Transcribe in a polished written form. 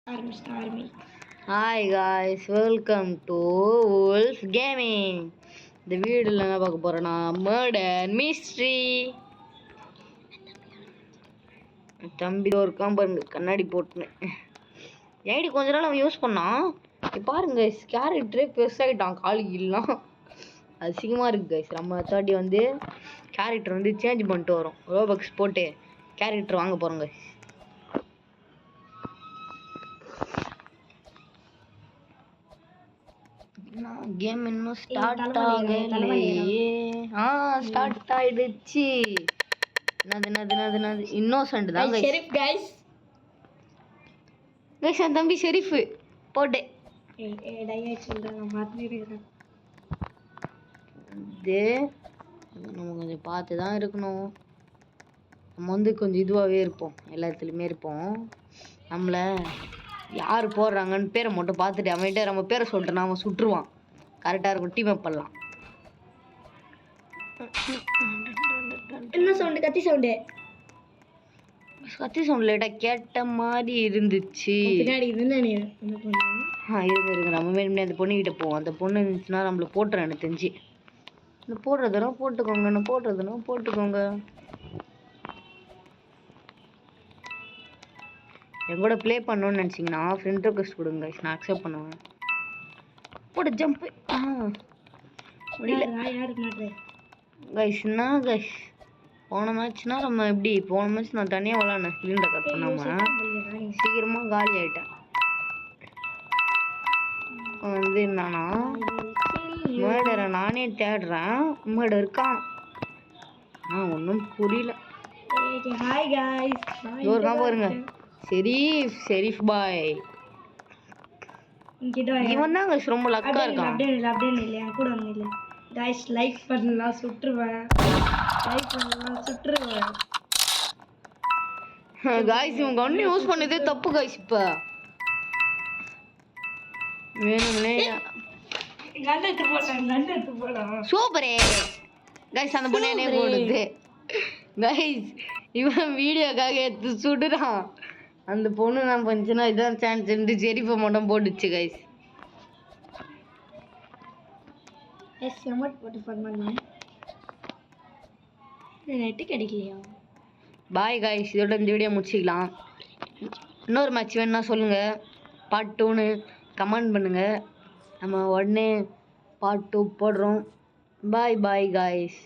Hi guys, welcome to Wolf Gaming. இந்த வீடியோல என்ன பார்க்க போறோம்னா மர்டர் மிஸ்ட்ரி. தம்பி ஒரு காம்பவுண்ட் கண்ணாடி போட்டுனேன். ஐடி கொஞ்ச நாள் அவன் யூஸ் பண்ணான். பாருங்க கேரக்டரே பெருசாகிட்டான், காலிலாம் அசிங்கமாக இருக்குது கைஸ். நம்ம 30 வந்து கேரக்டர் வந்து சேஞ்ச் பண்ணிட்டு வரோம். ரோபக்ஸ் போட்டு கேரக்டர் வாங்க போகிறோம் கைஸ். கேம் இன்னும் ஸ்டார்ட் ஆகலையே. ஸ்டார்ட் ஆயிடுச்சு. என்னது இன்னோசன்ட் தான் ஷெரீஃப் கைஸ். என் தம்பி ஷெரீஃப் போட்டே நம்ம கொஞ்சம் பார்த்து தான் இருக்கணும். நம்ம வந்து கொஞ்சம் இதுவாகவே இருப்போம், எல்லாத்துலேயுமே இருப்போம். நம்மளை யார் போடுறாங்கன்னு பேரை மட்டும் பார்த்துட்டு அவன்கிட்ட நம்ம பேரை சொல்லிட்டோன்னா அவன் சுட்டுருவான். கரெக்டாக இருக்கும், டீம் அப் பண்ணலாம். என்ன சவுண்டு? கத்தி சவுண்டு. கத்தி சவுண்ட் லேட்டாக கேட்ட மாதிரி இருந்துச்சு. இருங்க நம்ம வேணும்னே அந்த பொண்ணுக்கிட்ட போவோம். அந்த பொண்ணு இருந்துச்சுன்னா நம்மள போட்டுறேன். எனக்கு தெரிஞ்சு இந்த போடுறதுனா போட்டுக்கோங்க, நான் போடுறதுனா போட்டுக்கோங்க. என் கூட ப்ளே பண்ணணும்னு நினச்சிங்கன்னா ஃப்ரெண்ட் ரிக்வெஸ்ட் கொடுங்க, நான் அக்செப்ட் பண்ணுவேன். போட ஜம்ப் முடியல கைஸ். என்ன கைஸ், போன மேட்ச்னா நம்ம எப்படி போன மேட்ச் நான் தனியாக விளாட்னேன். ஸ்க்ரீன் ரெக்கார்ட் பண்ணாமல் சீக்கிரமாக காலி ஆகிட்டேன். வந்து என்னன்னா மர்டரை நானே தேடுறேன், மர்டர் இருக்கான். ஒன்றும் புரியல. ஒரு பாருங்க ஷெரீஃப் பாய். இவன் தான் கைஸ் ரொம்ப லக்கா இருக்கான். அப்படியே இல்லை என் கூட வந்து இல்லை கைஸ். லைக் பண்ணலாம் சுட்டுருவேன், லைக் பண்ணலாம் சுட்டுருவேன் கைஸ். இவன் கண்ணு யூஸ் பண்ணதே தப்பு கைஸ். இப்போ வேணும்னே சூப்பரே கைஸ். அந்த பொண்ணு என்ன போடுது கைஸ். இவன் வீடியோக்காக எடுத்து சுடுறான். அந்த பொண்ணு நான் பண்ணிச்சுன்னா இதான் சான்ஸ் ஷெரீஃபை மட்டும் போட்டுச்சு கைஸ். நெட்டு கிடைக்கலையா? பாய் கைஸ், இதோட இந்த வீடியோ முடிச்சிக்கலாம். இன்னொரு மேட்ச் வேணும்னா சொல்லுங்கள், பார்ட் 2ன்னு கமெண்ட் பண்ணுங்கள். நம்ம உடனே பார்ட் 2 போடுறோம். Bye guys.